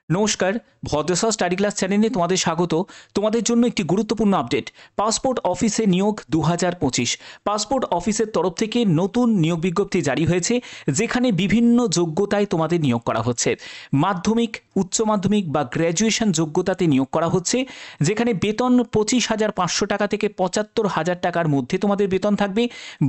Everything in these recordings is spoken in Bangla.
নমস্কার, ভদ্রসা স্টাডি ক্লাস চ্যানেলে তোমাদের স্বাগত। তোমাদের জন্য একটি গুরুত্বপূর্ণ আপডেট। পাসপোর্ট অফিসে নিয়োগ 2025। পাসপোর্ট অফিসের তরফ থেকে নতুন নিয়োগ বিজ্ঞপ্তি জারি হয়েছে, যেখানে বিভিন্ন যোগ্যতায় তোমাদের নিয়োগ করা হচ্ছে। মাধ্যমিক, উচ্চ মাধ্যমিক বা গ্র্যাজুয়েশন যোগ্যতাতে নিয়োগ করা হচ্ছে, যেখানে বেতন 25,500 টাকা থেকে 75,000 টাকার মধ্যে তোমাদের বেতন থাকবে।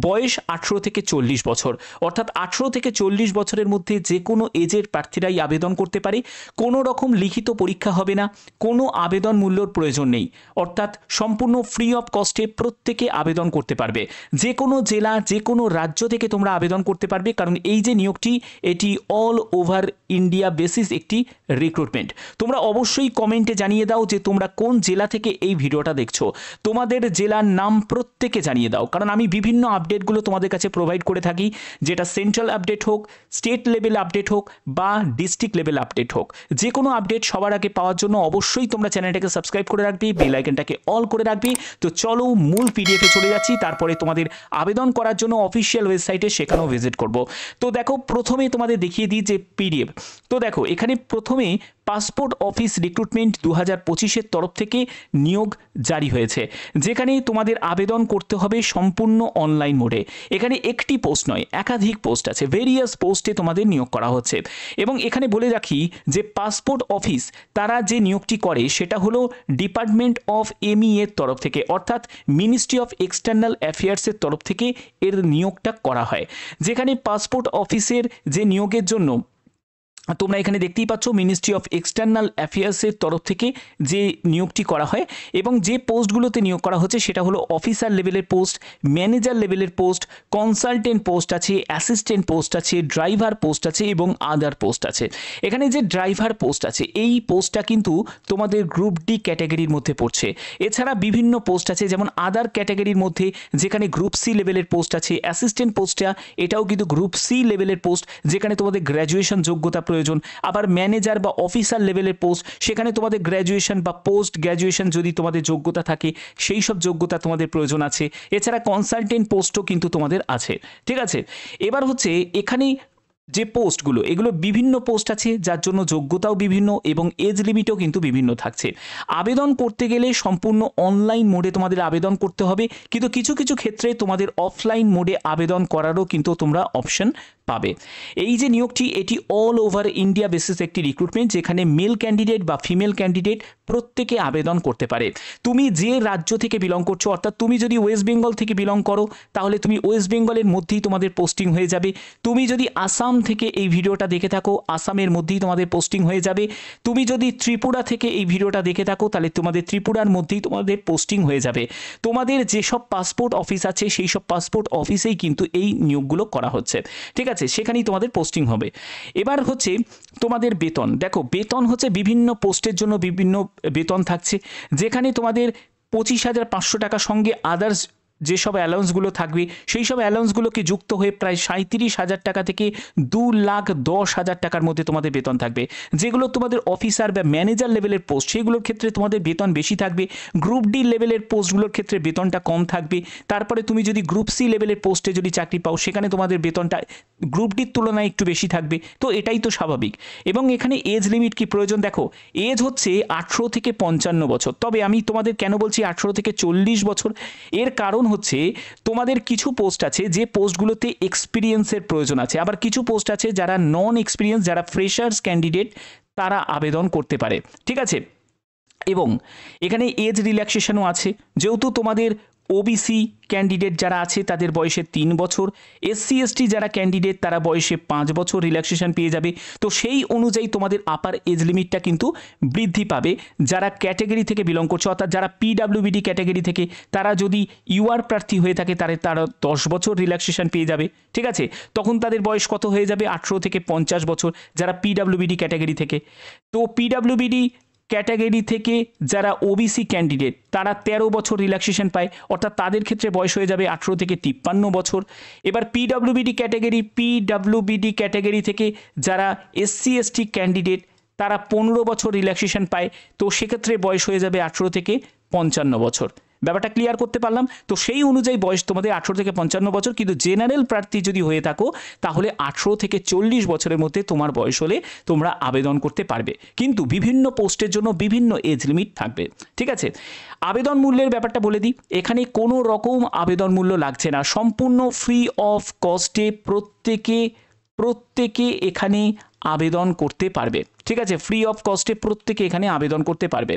বয়স 18 থেকে 40 বছর, অর্থাৎ 18 থেকে 40 বছরের মধ্যে যে কোনো এজের প্রার্থীরাই আবেদন করতে পারে। কোনো রকম লিখিত পরীক্ষা হবে না, কোনো আবেদন মূল্যর প্রয়োজন নেই, অর্থাৎ সম্পূর্ণ ফ্রি অফ কস্টে প্রত্যেকে আবেদন করতে পারবে। যে কোনো জেলা, যে কোনো রাজ্য থেকে তোমরা আবেদন করতে পারবে, কারণ এই যে নিয়োগটি, এটি অল ওভার ইন্ডিয়া বেসিস একটি রিক্রুটমেন্ট। তোমরা অবশ্যই কমেন্টে জানিয়ে দাও যে তোমরা কোন জেলা থেকে এই ভিডিওটা দেখছো। তোমাদের জেলার নাম প্রত্যেকে জানিয়ে দাও, কারণ আমি বিভিন্ন আপডেটগুলো তোমাদের কাছে প্রোভাইড করে থাকি, যেটা সেন্ট্রাল আপডেট হোক, স্টেট লেভেল আপডেট হোক বা ডিস্ট্রিক্ট লেভেল আপডেট হোক। যে কোনো আপডেট সবার আগে পাওয়ার জন্য অবশ্যই তোমরা চ্যানেলটাকে সাবস্ক্রাইব করে রাখবে, বেল আইকনটাকে অল করে রাখবে। তো চলো মূল পিডিএফে চলে যাচ্ছি, তারপরে তোমাদের আবেদন করার জন্য অফিসিয়াল ওয়েবসাইটে সেখানেও ভিজিট করব। তো দেখো, প্রথমে তোমাদের দেখিয়ে দিই যে পিডিএফ। তো দেখো, এখানে প্রথমে পাসপোর্ট অফিস রিক্রুটমেন্ট 2025-এর তরফ থেকে নিয়োগ জারি হয়েছে, যেখানে তোমাদের আবেদন করতে হবে সম্পূর্ণ অনলাইন মোডে। এখানে একটি পোস্ট নয়, একাধিক পোস্ট আছে, ভেরিয়াস পোস্টে তোমাদের নিয়োগ করা হচ্ছে। এবং এখানে বলে রাখি যে পাসপোর্ট অফিস তারা যে নিয়োগটি করে সেটা হলো ডিপার্টমেন্ট অফ এমই এর তরফ থেকে, অর্থাৎ মিনিস্ট্রি অফ এক্সটার্নাল অ্যাফেয়ার্সের তরফ থেকে এর নিয়োগটা করা হয়। যেখানে পাসপোর্ট অফিসের যে নিয়োগের জন্য তোমরা এখানে দেখতেই পাচ্ছ, মিনিস্ট্রি অফ এক্সটার্নাল অ্যাফেয়ার্সের তরফ থেকে যে নিয়োগটি করা হয় এবং যে পোস্টগুলোতে নিয়োগ করা হচ্ছে সেটা হলো অফিসার লেভেলের পোস্ট, ম্যানেজার লেভেলের পোস্ট, কনসালটেন্ট পোস্ট আছে, অ্যাসিস্ট্যান্ট পোস্ট আছে, ড্রাইভার পোস্ট আছে এবং আদার পোস্ট আছে। এখানে যে ড্রাইভার পোস্ট আছে, এই পোস্টটা কিন্তু তোমাদের গ্রুপ ডি ক্যাটাগরির মধ্যে পড়ছে। এছাড়া বিভিন্ন পোস্ট আছে, যেমন আদার ক্যাটাগরির মধ্যে যেখানে গ্রুপ সি লেভেলের পোস্ট আছে। অ্যাসিস্ট্যান্ট পোস্টটা এটাও কিন্তু গ্রুপ সি লেভেলের পোস্ট, যেখানে তোমাদের গ্র্যাজুয়েশন যোগ্যতা প্রয়োজন। আবার ম্যানেজার বা অফিসার লেভেলের পোস্ট, সেখানে তোমাদের গ্র্যাজুয়েশন বা পোস্ট গ্র্যাজুয়েশন যদি তোমাদের যোগ্যতা থাকে, সেই সব যোগ্যতা তোমাদের প্রয়োজন আছে। এছাড়া কনসালটেন্ট পোস্টও কিন্তু তোমাদের আছে। ঠিক আছে, এবার হচ্ছে এখানে যে পোস্টগুলো, এগুলো বিভিন্ন পোস্ট আছে, যার জন্য যোগ্যতাও বিভিন্ন এবং এজ লিমিটও কিন্তু বিভিন্ন থাকছে। আবেদন করতে গেলে সম্পূর্ণ অনলাইন মোডে তোমাদের আবেদন করতে হবে, কিন্তু কিছু কিছু ক্ষেত্রে তোমাদের অফলাইন মোডে আবেদন করারও কিন্তু তোমরা অপশন পাবে। এই যে নিয়োগটি, এটি অল ওভার ইন্ডিয়া বেসিস একটি রিক্রুটমেন্ট, যেখানে মেল ক্যান্ডিডেট বা ফিমেল ক্যান্ডিডেট প্রত্যেকে আবেদন করতে পারে। তুমি যে রাজ্য থেকে বিলং করছো, অর্থাৎ তুমি যদি ওয়েস্ট বেঙ্গল থেকে বিলং করো, তাহলে তুমি ওয়েস্ট বেঙ্গলের মধ্যেই তোমাদের পোস্টিং হয়ে যাবে। তুমি যদি আসাম থেকে এই ভিডিওটা দেখে থাকো, আসামের মধ্যেই তোমাদের পোস্টিং হয়ে যাবে। তুমি যদি ত্রিপুরা থেকে এই ভিডিওটা দেখে থাকো, তাহলে তোমাদের ত্রিপুরার মধ্যেই তোমাদের পোস্টিং হয়ে যাবে। তোমাদের যেসব পাসপোর্ট অফিস আছে, সেই সব পাসপোর্ট অফিসেই কিন্তু এই নিয়োগগুলো করা হচ্ছে। ঠিক আছে, সেখানেই তোমাদের পোস্টিং হবে। এবার হচ্ছে তোমাদের বেতন। দেখো, বেতন হচ্ছে বিভিন্ন পোস্টের জন্য বিভিন্ন বেতন থাকছে, যেখানে তোমাদের 25,500 টাকার সঙ্গে আদার্স যেসব অ্যালাউন্সগুলো থাকবে, সেই সব অ্যালাউন্সগুলোকে যুক্ত হয়ে প্রায় 37,000 টাকা থেকে 2,10,000 টাকার মধ্যে তোমাদের বেতন থাকবে। যেগুলো তোমাদের অফিসার বা ম্যানেজার লেভেলের পোস্ট, সেগুলোর ক্ষেত্রে তোমাদের বেতন বেশি থাকবে। গ্রুপ ডি লেভেলের পোস্টগুলোর ক্ষেত্রে বেতনটা কম থাকবে। তারপরে তুমি যদি গ্রুপ সি লেভেলের পোস্টে যদি চাকরি পাও, সেখানে তোমাদের বেতনটা গ্রুপ ডির তুলনায় একটু বেশি থাকবে। তো এটাই তো স্বাভাবিক। এবং এখানে এজ লিমিট কি প্রয়োজন, দেখো, এজ হচ্ছে 18 থেকে 55 বছর। তবে আমি তোমাদের কেন বলছি 18 থেকে 40 বছর, এর কারণ হচ্ছে তোমাদের কিছু পোস্ট আছে যে পোস্টগুলোতে এক্সপিরিয়েন্সের প্রয়োজন আছে, আবার কিছু পোস্ট আছে যারা নন এক্সপিরিয়েন্স, যারা ফ্রেশার্স ক্যান্ডিডেট, তারা আবেদন করতে পারে। ঠিক আছে, এবং এখানে এজ রিল্যাক্সেশনও আছে, যেহেতু তোমাদের ওবিসি ক্যান্ডিডেট যারা আছে তাদের বয়সে 3 বছর, এসসি এসটি যারা ক্যান্ডিডেট তারা বয়সে 5 বছর রিল্যাক্সেশন পেয়ে যাবে। তো সেই অনুযায়ী তোমাদের আপার এজ লিমিটটা কিন্তু বৃদ্ধি পাবে। যারা ক্যাটাগরি থেকে বিলং করছে, অর্থাৎ যারা পিডাব্লিউবিডি ক্যাটাগরি থেকে, তারা যদি ইউআর প্রার্থী হয়ে থাকে, তারা 10 বছর রিল্যাক্সেশন পেয়ে যাবে। ঠিক আছে, তখন তাদের বয়স কত হয়ে যাবে, 18 থেকে 50 বছর, যারা পিডাব্লিউবিডি ক্যাটাগরি থেকে। তো পিডাব্লিউবিডি ক্যাটাগরি থেকে যারা ওবিসি ক্যান্ডিডেট, তারা 13 বছর রিল্যাক্সেশন পায়, অর্থাৎ তাদের ক্ষেত্রে বয়স হয়ে যাবে 18 থেকে 53 বছর। এবার পিডাব্লিউবিডি ক্যাটাগরি থেকে যারা এসসি এসটি ক্যান্ডিডেট, তারা 15 বছর রিল্যাক্সেশন পায়। তো সেক্ষেত্রে বয়স হয়ে যাবে 18 থেকে 55 বছর। ব্যাপারটা ক্লিয়ার করতে পারলাম? তো সেই অনুযায়ী বয়স তোমাদের 18 থেকে 55 বছর, কিন্তু জেনারেল প্রার্থী যদি হয়ে থাকো তাহলে 18 থেকে 40 বছরের মধ্যে তোমার বয়স হলে তোমরা আবেদন করতে পারবে, কিন্তু বিভিন্ন পোস্টের জন্য বিভিন্ন এজ লিমিট থাকবে। ঠিক আছে, আবেদন মূল্যের ব্যাপারটা বলে দিই। এখানে কোনো রকম আবেদন মূল্য লাগছে না, সম্পূর্ণ ফ্রি অফ কস্টে প্রত্যেকে এখানে আবেদন করতে পারবে। ঠিক আছে, ফ্রি অফ কস্টে প্রত্যেকে এখানে আবেদন করতে পারবে।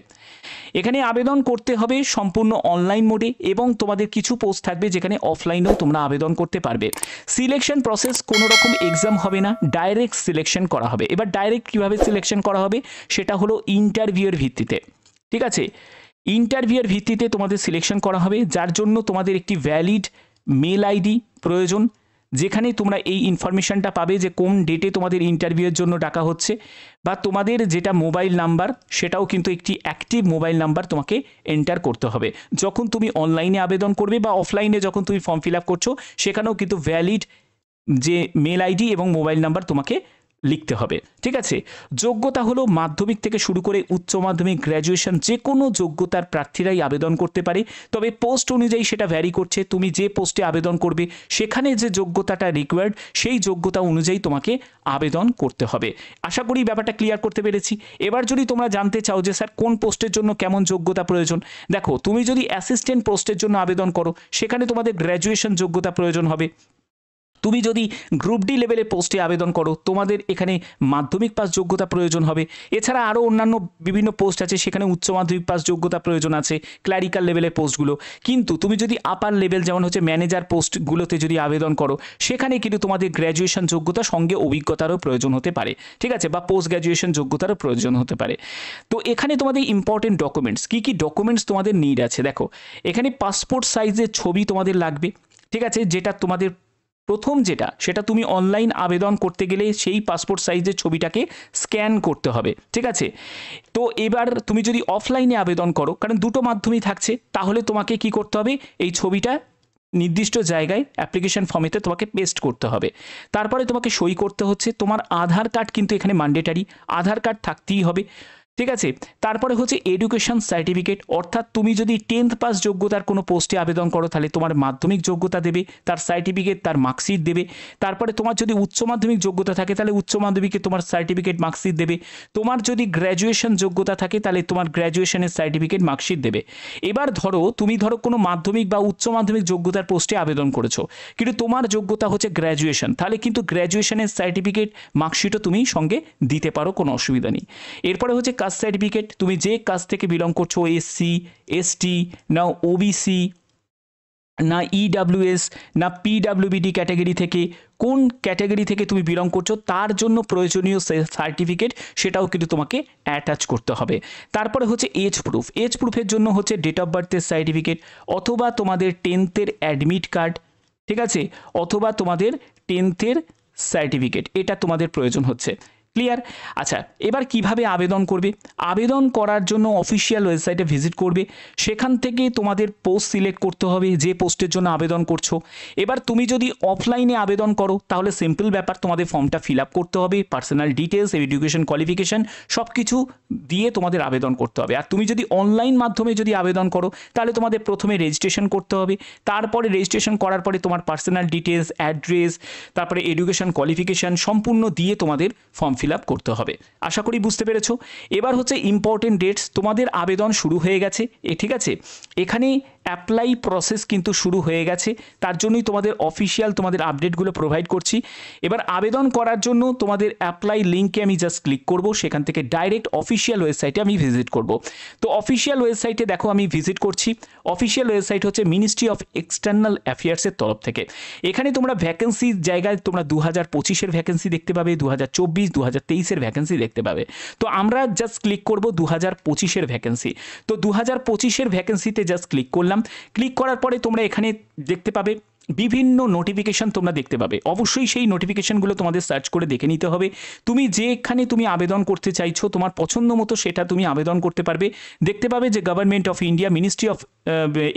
এখানে আবেদন করতে হবে সম্পূর্ণ অনলাইন মোডে, এবং তোমাদের কিছু পোস্ট থাকবে যেখানে অফলাইনেও তোমরা আবেদন করতে পারবে। সিলেকশন প্রসেস কোনো রকম এক্সাম হবে না, ডাইরেক্ট সিলেকশন করা হবে। এবার ডাইরেক্ট কিভাবে সিলেকশন করা হবে সেটা হলো ইন্টারভিউয়ের ভিত্তিতে। ঠিক আছে, ইন্টারভিউয়ের ভিত্তিতে তোমাদের সিলেকশন করা হবে, যার জন্য তোমাদের একটি ভ্যালিড মেল আইডি প্রয়োজন, যেখানে তোমরা এই ইনফরমেশনটা পাবে যে কোন ডেটে তোমাদের ইন্টারভিউয়ের জন্য ডাকা হচ্ছে, বা তোমাদের যেটা মোবাইল নাম্বার সেটাও কিন্তু একটি অ্যাক্টিভ মোবাইল নাম্বার তোমাকে এন্টার করতে হবে। যখন তুমি অনলাইনে আবেদন করবে বা অফলাইনে যখন তুমি ফর্ম ফিল আপ করছো, সেখানেও কিন্তু ভ্যালিড যে মেল আইডি এবং মোবাইল নাম্বার তোমাকে লিখতে হবে। ঠিক আছে, যোগ্যতা হলো মাধ্যমিক থেকে শুরু করে উচ্চ মাধ্যমিক, গ্র্যাজুয়েশন, যে কোনো যোগ্যতার প্রার্থীরাই আবেদন করতে পারে। তবে পোস্ট অনুযায়ী সেটা ভ্যারি করছে, তুমি যে পোস্টে আবেদন করবে সেখানে যে যোগ্যতাটা রিকোয়ার্ড সেই যোগ্যতা অনুযায়ী তোমাকে আবেদন করতে হবে। আশা করি ব্যাপারটা ক্লিয়ার করতে পেরেছি। এবার যদি তোমরা জানতে চাও যে স্যার কোন পোস্টের জন্য কেমন যোগ্যতা প্রয়োজন, দেখো তুমি যদি অ্যাসিস্ট্যান্ট পোস্টের জন্য আবেদন করো সেখানে তোমাদের গ্র্যাজুয়েশন যোগ্যতা প্রয়োজন হবে। তুমি যদি গ্রুপ ডি লেভেলের পোস্টে আবেদন করো তোমাদের এখানে মাধ্যমিক পাস যোগ্যতা প্রয়োজন হবে। এছাড়া আরও অন্যান্য বিভিন্ন পোস্ট আছে সেখানে উচ্চ মাধ্যমিক পাস যোগ্যতা প্রয়োজন আছে, ক্লারিক্যাল লেভেলের পোস্টগুলো। কিন্তু তুমি যদি আপার লেভেল যেমন হচ্ছে ম্যানেজার পোস্টগুলোতে যদি আবেদন করো সেখানে কিন্তু তোমাদের গ্র্যাজুয়েশন যোগ্যতা সঙ্গে অভিজ্ঞতারও প্রয়োজন হতে পারে। ঠিক আছে, বা পোস্ট গ্র্যাজুয়েশন যোগ্যতারও প্রয়োজন হতে পারে। তো এখানে তোমাদের ইম্পর্টেন্ট ডকুমেন্টস কী কী ডকুমেন্টস তোমাদের নিড আছে, দেখো এখানে পাসপোর্ট সাইজের ছবি তোমাদের লাগবে। ঠিক আছে, যেটা তোমাদের প্রথম সেটা তুমি অনলাইন আবেদন করতে গেলে সেই পাসপোর্ট সাইজের ছবিটাকে স্ক্যান করতে হবে। ঠিক আছে, তো এবার তুমি যদি অফলাইনে আবেদন করো, কারণ দুটো মাধ্যমই থাকছে, তাহলে তোমাকে কি করতে হবে, এই ছবিটা নির্দিষ্ট জায়গায় অ্যাপ্লিকেশন ফর্মেতে তোমাকে পেস্ট করতে হবে। তারপরে তোমাকে সই করতে হচ্ছে। তোমার আধার কার্ড কিন্তু এখানে ম্যান্ডেটারি, আধার কার্ড থাকতেই হবে। ঠিক আছে, তারপরে হচ্ছে এডুকেশন সার্টিফিকেট, অর্থাৎ তুমি যদি 10th পাস যোগ্যতার কোনো পোস্টে আবেদন করো তাহলে তোমার মাধ্যমিক যোগ্যতা দেবে, তার সার্টিফিকেট, তার মার্কশিট দেবে। তারপরে তোমার যদি উচ্চ মাধ্যমিক যোগ্যতা থাকে তাহলে উচ্চ মাধ্যমিকে তোমার সার্টিফিকেট, মার্কশিট দেবে। তোমার যদি গ্র্যাজুয়েশন যোগ্যতা থাকে তাহলে তোমার গ্র্যাজুয়েশনের সার্টিফিকেট, মার্কশিট দেবে। এবার তুমি ধরো কোনো মাধ্যমিক বা উচ্চ মাধ্যমিক যোগ্যতার পোস্টে আবেদন করেছো, কিন্তু তোমার যোগ্যতা হচ্ছে গ্র্যাজুয়েশন, তাহলে কিন্তু গ্র্যাজুয়েশনের সার্টিফিকেট, মার্কশিটও তুমি সঙ্গে দিতে পারো, কোনো অসুবিধা নেই। এরপরে হচ্ছে কাস্ট সার্টিফিকেট, তুমি যে কাস্ট থেকে বিলং করছো, এসসি, এসটি, না ওবিসি, না ইডাব্লিউএস, না পিডাব্লিউবিডি ক্যাটাগরি থেকে, কোন ক্যাটাগরি থেকে তুমি বিলং করছো তার জন্য প্রয়োজনীয় সার্টিফিকেট সেটাও কিন্তু তোমাকে অ্যাটাচ করতে হবে। তারপরে হচ্ছে এজ প্রুফ, এজ প্রুফের জন্য হচ্ছে ডেট অফ বার্থের সার্টিফিকেট, অথবা তোমাদের 10th অ্যাডমিট কার্ড। ঠিক আছে, অথবা তোমাদের 10th সার্টিফিকেট, এটা তোমাদের প্রয়োজন হচ্ছে। ক্লিয়ার? আচ্ছা, এবার কিভাবে আবেদন করবে? আবেদন করার জন্য অফিসিয়াল ওয়েবসাইটে ভিজিট করবে, সেখান থেকে তোমাদের পোস্ট সিলেক্ট করতে হবে যে পোস্টের জন্য আবেদন করছো। এবার তুমি যদি অফলাইনে আবেদন করো তাহলে সিম্পল ব্যাপার, তোমাদের ফর্মটা ফিল আপ করতে হবে, পার্সোনাল ডিটেলস, এডুকেশন কোয়ালিফিকেশন সব কিছু দিয়ে তোমাদের আবেদন করতে হবে। আর তুমি যদি অনলাইন মাধ্যমে যদি আবেদন করো তাহলে তোমাদের প্রথমে রেজিস্ট্রেশন করতে হবে, তারপরে রেজিস্ট্রেশন করার পরে তোমার পার্সোনাল ডিটেলস, অ্যাড্রেস, তারপরে এডুকেশন কোয়ালিফিকেশন সম্পূর্ণ দিয়ে তোমাদের ফর্ম ফিল আপ করতে হবে। আশা করি বুঝতে পেরেছো। এবার হচ্ছে ইম্পর্টেন্ট ডেটস, তোমাদের আবেদন শুরু হয়ে গেছে। ঠিক আছে, এখানে অ্যাপ্লাই প্রসেস কিন্তু শুরু হয়ে গেছে, তার জন্যই তোমাদের অফিসিয়াল তোমাদের আপডেটগুলো প্রোভাইড করছি। এবার আবেদন করার জন্য তোমাদের অ্যাপ্লাই লিঙ্কে আমি জাস্ট ক্লিক করব, সেখান থেকে ডাইরেক্ট অফিসিয়াল ওয়েবসাইটে আমি ভিজিট করব। তো অফিসিয়াল ওয়েবসাইটে দেখো আমি ভিজিট করছি। অফিসিয়াল ওয়েবসাইট হচ্ছে মিনিস্ট্রি অফ এক্সটার্নাল অ্যাফেয়ার্সের তরফ থেকে। এখানে তোমরা ভ্যাকেন্সির জায়গায় তোমরা 2025-এর ভ্যাকেন্সি দেখতে পাবে, 2024, 2023-এর ভ্যাকেন্সি দেখতে পাবে। তো আমরা জাস্ট ক্লিক করব 2025-এর ভ্যাকেন্সি। তো 2025-এর ভ্যাকেন্সিতে জাস্ট ক্লিক করলাম। ক্লিক করার পরে তোমরা এখানে দেখতে পাবে বিভিন্ন নোটিফিকেশন তোমরা দেখতে পাবে। অবশ্যই সেই নোটিফিকেশনগুলো তোমাদের সার্চ করে দেখে নিতে হবে। তুমি যেখানে তুমি আবেদন করতে চাইছো তোমার পছন্দ মতো সেটা তুমি আবেদন করতে পারবে। দেখতে পাবে যে government of India ministry of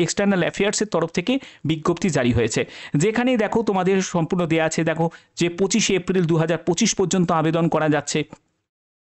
external অ্যাফেয়ার্সের তরফ থেকে বিজ্ঞপ্তি জারি হয়েছে, যেখানে দেখো তোমাদের সম্পূর্ণ দেওয়া আছে। দেখো যে 25 এপ্রিল 2025 পর্যন্ত আবেদন করা যাচ্ছে।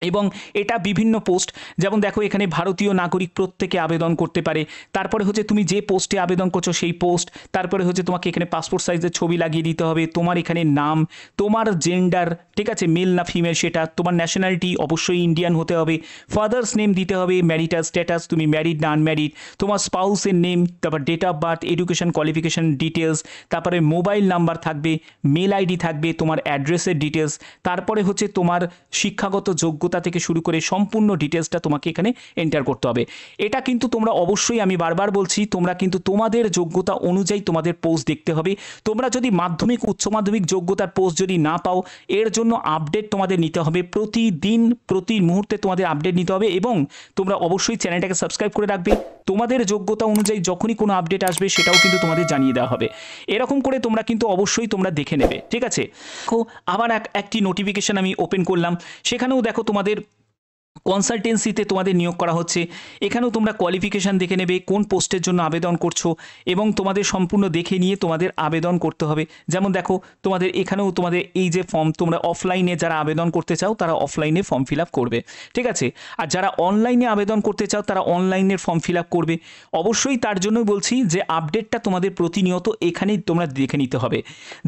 এবং এটা বিভিন্ন পোস্ট, যেমন দেখো এখানে ভারতীয় নাগরিক প্রত্যেকে আবেদন করতে পারে। তারপরে হচ্ছে তুমি যে পোস্টে আবেদন করছো সেই পোস্ট, তারপরে হচ্ছে তোমাকে এখানে পাসপোর্ট সাইজের ছবি লাগিয়ে দিতে হবে, তোমার এখানে নাম, তোমার জেন্ডার, ঠিক আছে, মেল না ফিমেল সেটা, তোমার ন্যাশনালিটি অবশ্যই ইন্ডিয়ান হতে হবে, ফাদার্স নেম দিতে হবে, ম্যারিটাল স্ট্যাটাস, তুমি ম্যারিড না আনম্যারিড, তোমার স্পাউসের নেম, তারপর date of birth, education qualification details, তারপরে মোবাইল নাম্বার থাকবে, মেল আইডি থাকবে, তোমার অ্যাড্রেসের ডিটেলস, তারপরে হচ্ছে তোমার শিক্ষাগত যোগ্যতা থেকে শুরু করে সম্পূর্ণ ডিটেলসটা তোমাকে এখানে এন্টার করতে হবে। এটা কিন্তু তোমরা অবশ্যই, আমি বারবার বলছি, তোমরা কিন্তু তোমাদের যোগ্যতা অনুযায়ী তোমাদের পোস্ট দেখতে হবে। তোমরা যদি মাধ্যমিক উচ্চ মাধ্যমিক যোগ্যতার পোস্ট যদি না পাও, এর জন্য আপডেট তোমাদের নিতে হবে, প্রতিদিন প্রতি মুহূর্তে তোমাদের আপডেট নিতে হবে। এবং তোমরা অবশ্যই চ্যানেলটাকে সাবস্ক্রাইব করে রাখবে, তোমাদের যোগ্যতা অনুযায়ী যখনই কোনো আপডেট আসবে সেটাও কিন্তু তোমাদের জানিয়ে দেওয়া হবে। এরকম করে তোমরা কিন্তু অবশ্যই তোমরা দেখে নেবে, ঠিক আছে। দেখো আবার একটি নোটিফিকেশন আমি ওপেন করলাম, সেখানেও দেখো তোমাদের কনসালটেন্সিতে তোমাদের নিয়োগ করা হচ্ছে। এখানেও তোমরা কোয়ালিফিকেশান দেখে নেবে, কোন পোস্টের জন্য আবেদন করছো, এবং তোমাদের সম্পূর্ণ দেখে নিয়ে তোমাদের আবেদন করতে হবে। যেমন দেখো তোমাদের এখানেও তোমাদের এই যে ফর্ম, তোমরা অফলাইনে যারা আবেদন করতে চাও তারা অফলাইনে ফর্ম ফিল আপ করবে, ঠিক আছে। আর যারা অনলাইনে আবেদন করতে চাও তারা অনলাইনের ফর্ম ফিল আপ করবে। অবশ্যই তার জন্যই বলছি যে আপডেটটা তোমাদের প্রতিনিয়ত এখানেই তোমরা দেখে নিতে হবে।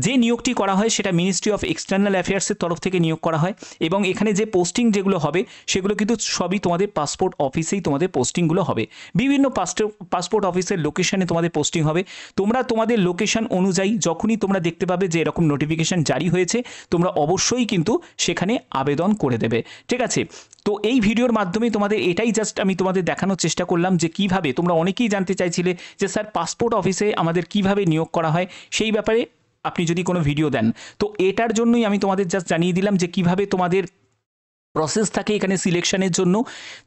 যে নিয়োগটি করা হয় সেটা মিনিস্ট্রি অফ এক্সটার্নাল অ্যাফেয়ার্সের তরফ থেকে নিয়োগ করা হয়, এবং এখানে যে পোস্টিং যেগুলো হবে সেগুলো কিন্তু সবই তোমাদের পাসপোর্ট অফিসেই তোমাদের পোস্টিংগুলো হবে। বিভিন্ন পাসপোর্ট অফিসের লোকেশনে তোমাদের পোস্টিং হবে। তোমরা তোমাদের লোকেশন অনুযায়ী যখনই তোমরা দেখতে পাবে যে এরকম নোটিফিকেশন জারি হয়েছে, তোমরা অবশ্যই কিন্তু সেখানে আবেদন করে দেবে, ঠিক আছে। তো এই ভিডিওর মাধ্যমে তোমাদের এটাই জাস্ট আমি তোমাদের দেখানোর চেষ্টা করলাম যে কিভাবে, তোমরা অনেকেই জানতে চাইছিলে যে স্যার পাসপোর্ট অফিসে আমাদের কিভাবে নিয়োগ করা হয়, সেই ব্যাপারে আপনি যদি কোনো ভিডিও দেন, তো এটার জন্যই আমি তোমাদের জাস্ট জানিয়ে দিলাম যে কিভাবে তোমাদের প্রসেস থাকে এখানে সিলেকশনের জন্য।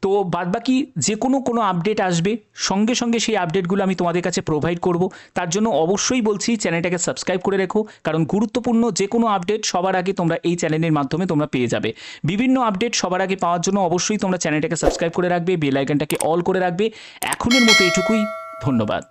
তো বাদবাকি যে কোনো আপডেট আসবে সঙ্গে সঙ্গে সেই আপডেটগুলো আমি তোমাদের কাছে প্রোভাইড করব। তার জন্য অবশ্যই বলছি চ্যানেলটাকে সাবস্ক্রাইব করে রেখো, কারণ গুরুত্বপূর্ণ যে কোনো আপডেট সবার আগে তোমরা এই চ্যানেলের মাধ্যমে তোমরা পেয়ে যাবে। বিভিন্ন আপডেট সবার আগে পাওয়ার জন্য অবশ্যই তোমরা চ্যানেলটাকে সাবস্ক্রাইব করে রাখবে, বেল আইকনটাকে অল করে রাখবে। এখনের মতো এটুকুই, ধন্যবাদ।